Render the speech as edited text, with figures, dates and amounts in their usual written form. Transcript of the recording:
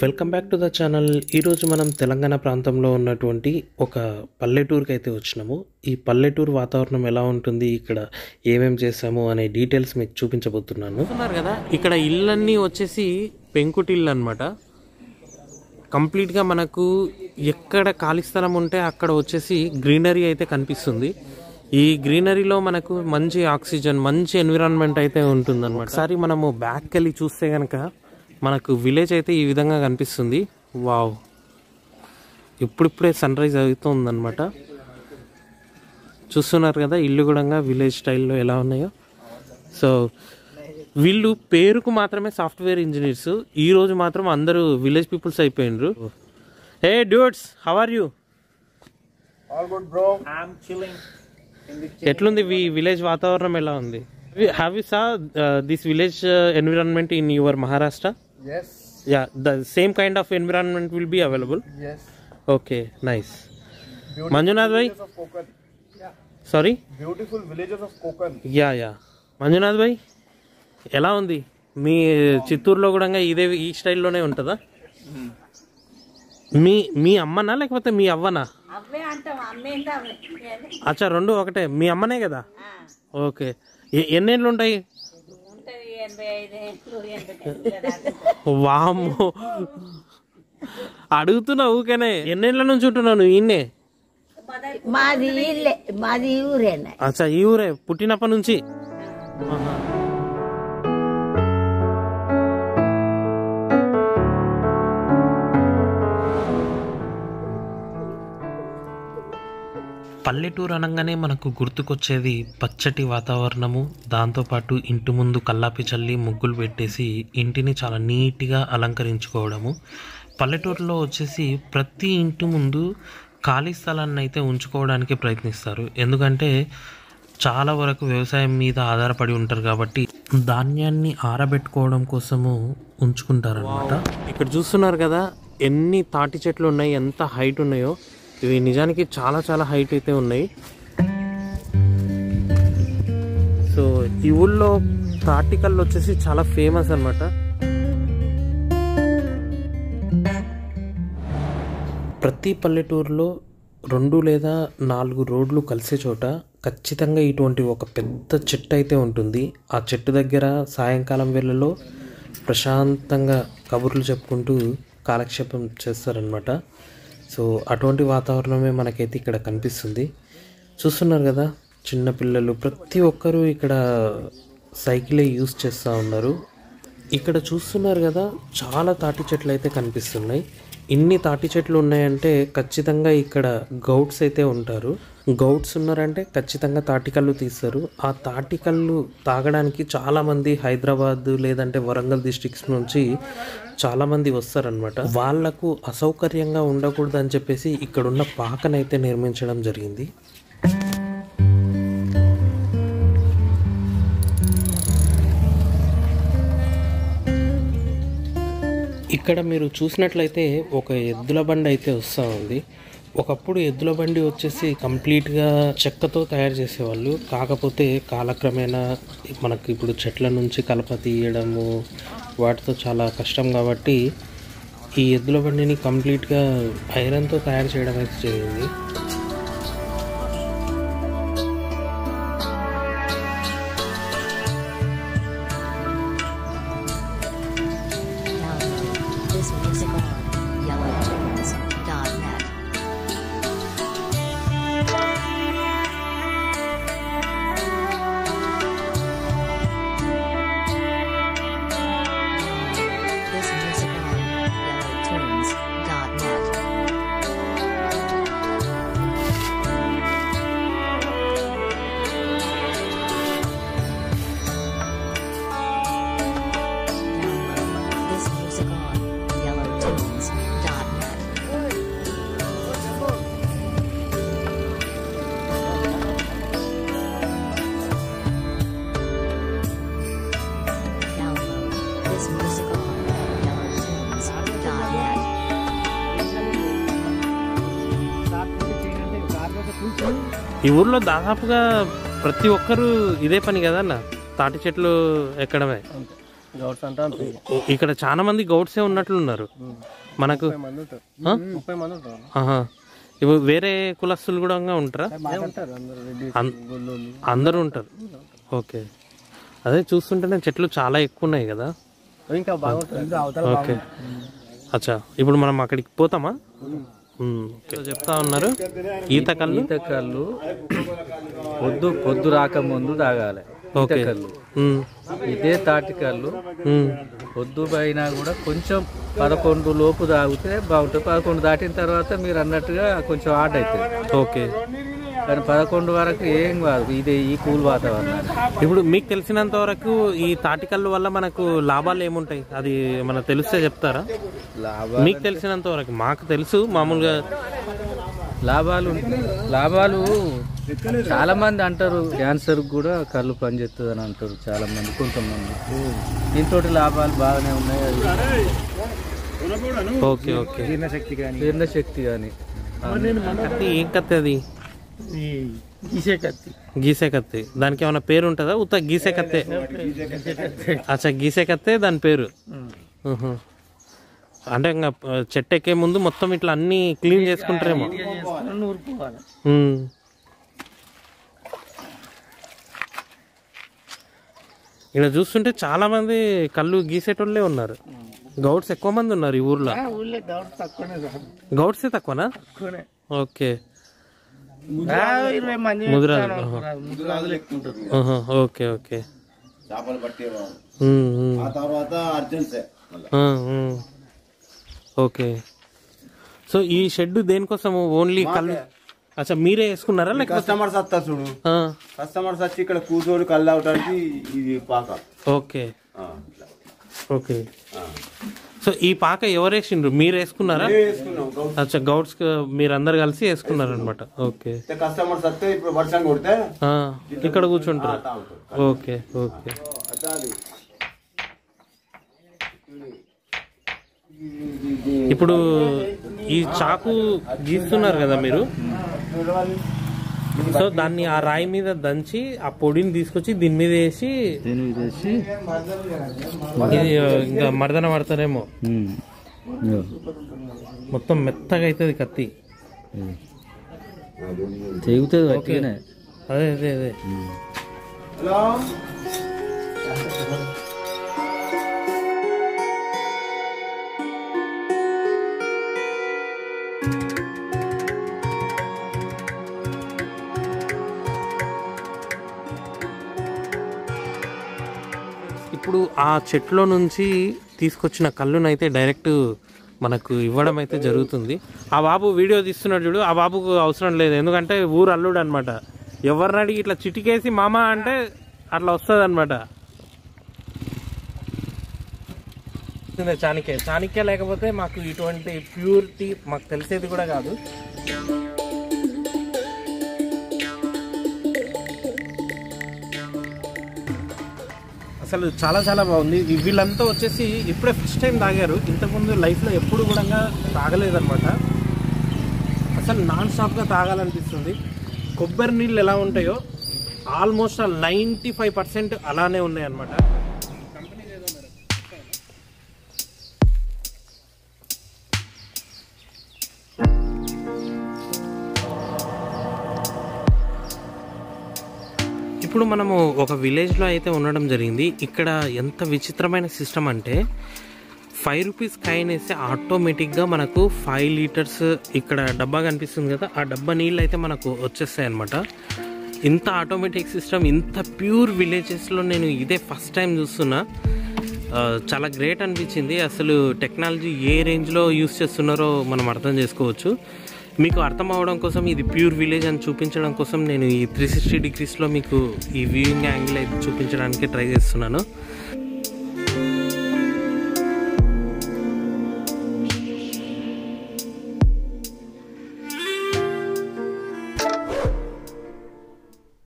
Welcome back to the channel. ఈరోజు మనం తెలంగాణ ప్రాంతంలో ఉన్నటువంటి ఒక పల్లెటూరుకి అయితే వచ్చినాము. ఈ పల్లెటూరు వాతావరణం ఎలా ఉంటుంది, ఇక్కడ ఏమేమి చేసాము అనే డీటెయిల్స్ మీకు చూపించబోతున్నాను. చూస్తున్నారు కదా, ఇక్కడ ఇళ్ళన్నీ వచ్చేసి పెంకుటిల్లు అనమాట. కంప్లీట్గా మనకు ఎక్కడ ఖాళీ స్థలం ఉంటే అక్కడ వచ్చేసి గ్రీనరీ అయితే కనిపిస్తుంది. ఈ గ్రీనరీలో మనకు మంచి ఆక్సిజన్, మంచి ఎన్విరాన్మెంట్ అయితే ఉంటుంది అనమాట. ఒకసారి మనము బ్యాక్ వెళ్ళి చూస్తే కనుక మనకు విలేజ్ అయితే ఈ విధంగా కనిపిస్తుంది. వావ్, ఇప్పుడిప్పుడే సన్ రైజ్ అవుతుందన్నమాట. చూస్తున్నారు కదా ఇల్లు కూడా విలేజ్ స్టైల్లో ఎలా ఉన్నాయో. సో వీళ్ళు పేరుకు మాత్రమే సాఫ్ట్వేర్ ఇంజనీర్స్, ఈరోజు మాత్రం అందరూ విలేజ్ పీపుల్స్ అయిపోయినరు. Hey dudes, how are you? All good, bro. I'm chilling in the chair. ఎట్లుంది విలేజ్ వాతావరణం ఎలా ఉంది? Have you saw this village environment in your Maharashtra? Yes. Yeah, the same kind of environment will be available. Yes. Okay, nice. Beautiful Manjunath bhai? villages of Konkan. Sorry? Beautiful villages of Konkan. Yeah. Manjunath bhai, ఎలా ఉంది? మీ చిత్తూరులో కూడా ఈ స్టైల్లోనే ఉంటుందా? మీ అమ్మనా లేకపోతే మీ అవ్వనా? అచ్చా, రెండు ఒకటే. మీ అమ్మనే కదా? ఓకే. ఎన్నేళ్ళు ఉంటాయి? వామ్మో, అడుగుతున్నా ఊకేనే. ఎన్నేళ్ళ నుంచి ఉంటున్నాను ఈయన్నే? మాది ఊరేనా? అచ్చా, ఈ ఊరే పుట్టినప్పటి నుంచి. పల్లెటూరు అనగానే మనకు గుర్తుకొచ్చేది పచ్చటి వాతావరణము, దాంతోపాటు ఇంటి ముందు కల్లాపి చల్లి ముగ్గులు పెట్టేసి ఇంటిని చాలా నీట్గా అలంకరించుకోవడము. పల్లెటూరులో వచ్చేసి ప్రతి ఇంటి ముందు ఖాళీ స్థలాన్ని అయితే ఉంచుకోవడానికి ప్రయత్నిస్తారు. ఎందుకంటే చాలా వరకు వ్యవసాయం మీద ఆధారపడి ఉంటారు కాబట్టి ధాన్యాన్ని ఆరబెట్టుకోవడం కోసము ఉంచుకుంటారన్నమాట. ఇక్కడ చూస్తున్నారు కదా ఎన్ని తాటి చెట్లు ఉన్నాయి, ఎంత హైట్ ఉన్నాయో. ఇవి నిజానికి చాలా చాలా హైట్ అయితే ఉన్నాయి. సో ఈ ఊళ్ళో తాటికల్లు వచ్చేసి చాలా ఫేమస్ అన్నమాట. ప్రతి పల్లెటూరులో 2 లేదా 4 రోడ్లు కలిసే చోట ఖచ్చితంగా ఇటువంటి ఒక పెద్ద చెట్టు అయితే ఉంటుంది. ఆ చెట్టు దగ్గర సాయంకాలం వేళలో ప్రశాంతంగా కబుర్లు చెప్పుకుంటూ కాలక్షేపం చేస్తారనమాట. సో అటువంటి వాతావరణమే మనకైతే ఇక్కడ కనిపిస్తుంది. చూస్తున్నారు కదా, చిన్నపిల్లలు ప్రతి ఒక్కరూ ఇక్కడ సైకిలే యూస్ చేస్తూ ఉన్నారు. ఇక్కడ చూస్తున్నారు కదా, చాలా తాటి చెట్లు అయితే కనిపిస్తున్నాయి. ఇన్ని తాటి చెట్లు ఉన్నాయంటే ఖచ్చితంగా ఇక్కడ గౌడ్స్ అయితే ఉంటారు. గౌడ్స్ ఉన్నారంటే ఖచ్చితంగా తాటికల్లు తీస్తారు. ఆ తాటికల్లు తాగడానికి చాలామంది హైదరాబాద్ లేదంటే వరంగల్ డిస్ట్రిక్ట్స్ నుంచి చాలామంది వస్తారనమాట. వాళ్లకు అసౌకర్యంగా ఉండకూడదు అని చెప్పేసి ఇక్కడున్న పాకనైతే నిర్మించడం జరిగింది. ఇక్కడ మీరు చూసినట్లయితే ఒక ఎద్దుల బండి అయితే వస్తూ ఉంది. ఒకప్పుడు ఎద్దుల బండి వచ్చేసి కంప్లీట్గా చెక్కతో తయారు చేసేవాళ్ళు. కాకపోతే కాలక్రమేణా మనకి ఇప్పుడు చెట్ల నుంచి కలప తీయడము వాటితో చాలా కష్టం కాబట్టి ఈ ఎద్దుల బండిని కంప్లీట్గా ఐరన్తో తయారు చేయడం అయితే జరిగింది. ఈ ఊర్లో దాదాపుగా ప్రతి ఒక్కరు ఇదే పని కదన్న, తాటి చెట్లు ఎక్కడమే. గౌడ్స్ అంటాం. ఇక్కడ చాలా మంది గౌడ్సే ఉన్నట్లున్నారు మనకు. 30 మంది ఉంటారు. ఆహా. ఇప్పుడు వేరే కులస్తులు కూడా ఉంటారా? అందరూ ఉంటారు. ఓకే, అదే చూస్తుంటేనే చెట్లు చాలా ఎక్కువ ఉన్నాయి కదా. ఇంకా బాగుంటుంది. ఓకే, అచ్చా. ఇప్పుడు మనం అక్కడికి పోతామా? చెప్తా ఉన్నారు ఈత కళ్ళు పొద్దు రాకముందు తాగాలి. ఓకే. ఇదే తాటికల్లు పొద్దు పైన కూడా కొంచెం 11 లోపు తాగితే బాగుంటుంది. 11 దాటిన తర్వాత మీరు అన్నట్టుగా కొంచెం హాట్ అవుతుంది. ఓకే, కానీ 11 వరకు ఏం కాదు. ఇదే ఈ కూల్ వాతావరణం. ఇప్పుడు మీకు తెలిసినంత వరకు ఈ తాటికల్లు వల్ల మనకు లాభాలు ఏముంటాయి, అది మనకు తెలిస్తే చెప్తారా? మీకు తెలిసినంత వరకు. మాకు తెలుసు మామూలుగా లాభాలు చాలా మంది అంటారు. క్యాన్సర్ కూడా కళ్ళు పనిచేస్తుంది అని అంటారు చాలా మంది. కొంతమంది దీంతో లాభాలు బాగానే ఉన్నాయి. Okay okay. జీర్ణశక్తి కానీ. ఏం కత్తి అది? గీసే కత్తి. దానికి ఏమైనా పేరు ఉంటుందా? ఉత్త గీసే కత్తే? అచ్చా, గీసే కత్తే దాని పేరు. అంటే ఇంకా చెట్టు ఎక్కే ముందు మొత్తం ఇట్లా అన్ని క్లీన్ చేసుకుంటారేమో. ఇక్కడ చూస్తుంటే చాలా మంది కళ్ళు గీసేటోళ్ళే ఉన్నారు. గౌడ్స్ ఎక్కువ మంది ఉన్నారు ఈ ఊర్లో. గౌడ్సే తక్కువనా? ఓకే. ముదిరాజు. Okay okay. ఓకే. సో ఈ షెడ్ దేనికోసం? ఓన్లీ కళ్ళు? అచ్చా, మీరే వేసుకున్నారా? కస్టమర్స్ వస్తారు చూడు, కస్టమర్స్ వచ్చి ఇక్కడ కూర్చోడు కళ్ళు అవడానికి ఇది పాక. Okay okay. సో ఈ పాక ఎవరు వేసిండ్రు? మీరు వేసుకున్నారా? అచ్చా, గౌడ్స్ మీరందరు కలిసి వేసుకున్నారనమాట. ఓకే. కస్టమర్స్ వస్తే ఇప్పుడు వర్షం కొడితే ఇక్కడ కూర్చుంటారు. Okay okay. ఇప్పుడు ఈ చాకు గీస్తున్నారు కదా మీరు, సో దాన్ని ఆ రాయి మీద దంచి ఆ పొడిని తీసుకొచ్చి దీని మీద వేసి ఇది ఇంకా మర్దన పడతారేమో. మొత్తం మెత్తగా అవుతుంది కత్తి. అదే అదే అదే. ఇప్పుడు ఆ చెట్లో నుంచి తీసుకొచ్చిన కళ్ళునైతే డైరెక్ట్ మనకు ఇవ్వడం అయితే జరుగుతుంది. ఆ బాబు వీడియో తీస్తున్నాడు చూడు, ఆ బాబుకు అవసరం లేదు, ఎందుకంటే ఊరు అల్లుడు అనమాట. ఎవరిని అడిగి ఇట్లా చిటికేసి మామ అంటే అట్లా వస్తుంది అనమాట. చాణక్య లేకపోతే మాకు ఇటువంటి ప్యూరిటీ మాకు తెలిసేది కూడా కాదు. అసలు చాలా చాలా బాగుంది. వీళ్ళంతా వచ్చేసి ఇప్పుడే ఫస్ట్ టైం తాగారు, ఇంతకుముందు లైఫ్లో ఎప్పుడు కూడా తాగలేదన్నమాట. అసలు నాన్ స్టాప్గా తాగాలనిపిస్తుంది. కొబ్బరి నీళ్ళు ఎలా ఉంటాయో ఆల్మోస్ట్ 95% అలానే ఉన్నాయి అన్నమాట. ఇప్పుడు మనము ఒక విలేజ్లో అయితే ఉండడం జరిగింది. ఇక్కడ ఎంత విచిత్రమైన సిస్టమ్ అంటే 5 రూపీస్ కాయిన్ వేస్తే ఆటోమేటిక్గా మనకు 5 లీటర్స్ ఇక్కడ డబ్బా కనిపిస్తుంది కదా, ఆ డబ్బా నీళ్ళు అయితే మనకు వచ్చేస్తాయి అన్నమాట. ఇంత ఆటోమేటిక్ సిస్టమ్ ఇంత ప్యూర్ విలేజెస్లో నేను ఇదే ఫస్ట్ టైం చూస్తున్నా. చాలా గ్రేట్ అనిపించింది. అసలు టెక్నాలజీ ఏ రేంజ్లో యూస్ చేస్తున్నారో మనం అర్థం చేసుకోవచ్చు. మీకు అర్థం అవ్వడం కోసం ఇది ప్యూర్ విలేజ్ అని చూపించడం కోసం నేను ఈ 360 డిగ్రీస్లో మీకు ఈ వ్యూయింగ్ యాంగిల్ అయితే చూపించడానికి ట్రై చేస్తున్నాను.